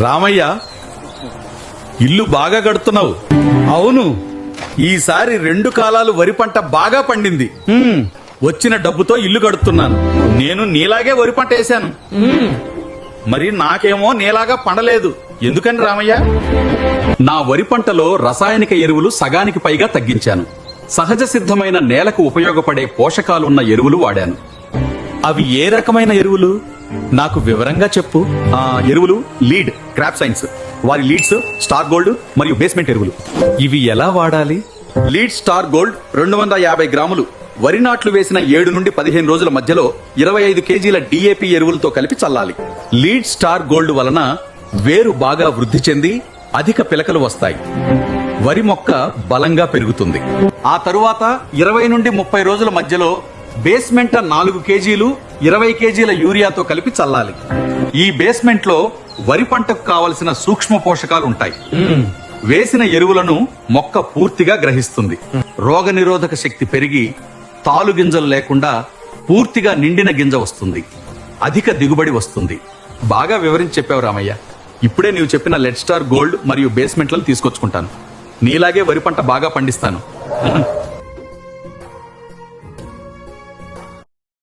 రామయ్య, ఇల్లు బాగా కడుతున్నావు. అవును. ఈసారి 2 కాలాలు వరి పంట బాగా పండింది. వచ్చిన డబ్బుతో ఇల్లు కడుతున్నాను. నేను నీలాగే వరి పంట వేశాను. మరి నాకేమో నీలాగా పండలేదు. ఎందుకని రామయ్య? నా వరి పంటలో రసాయనిక ఎరువులు సగానికి పైగా తగ్గించాను. సహజ సిద్ధమైన నేలకు ఉపయోగపడే పోషకాలున్న ఎరువులు వాడాను. అవి ఏ రకమైన ఎరువులు? నాకు వివరంగా చెప్పు. ఎరువులు లీడ్, క్రాప్ సైన్స్, వారి లీడ్స్, స్టార్ గోల్డ్ మరియు బేస్మెంట్ ఎరువులు. ఇవి ఎలా వాడాలి? లీడ్ స్టార్ గోల్డ్ 250 గ్రాములు వరి నాట్లు వేసిన 7 నుండి 15 రోజుల మధ్యలో 25 కేజీల డిఏపి ఎరువులతో కలిపి చల్లాలి. లీడ్ స్టార్ గోల్డ్ వలన వేరు బాగా వృద్ధి చెంది అధిక పిలకలు వస్తాయి. వరి మొక్క బలంగా పెరుగుతుంది. ఆ తరువాత 20 నుండి 30 రోజుల మధ్యలో బేస్మెంట్ 4 కేజీలు 20 కేజీల యూరియాతో కలిపి చల్లాలి. ఈ బేస్మెంట్ లో వరి పంటకు కావలసిన సూక్ష్మ పోషకాలు ఉంటాయి. వేసిన ఎరువులను మొక్క పూర్తిగా గ్రహిస్తుంది. రోగ నిరోధక శక్తి పెరిగి తాలు గింజలు లేకుండా పూర్తిగా నిండిన గింజ వస్తుంది. అధిక దిగుబడి వస్తుంది. బాగా వివరించి చెప్పావు రామయ్య. ఇప్పుడే నీవు చెప్పిన లెడ్ స్టార్ గోల్డ్ మరియు బేస్మెంట్లను తీసుకొచ్చుకుంటాను. నీలాగే వరి పంట బాగా పండిస్తాను.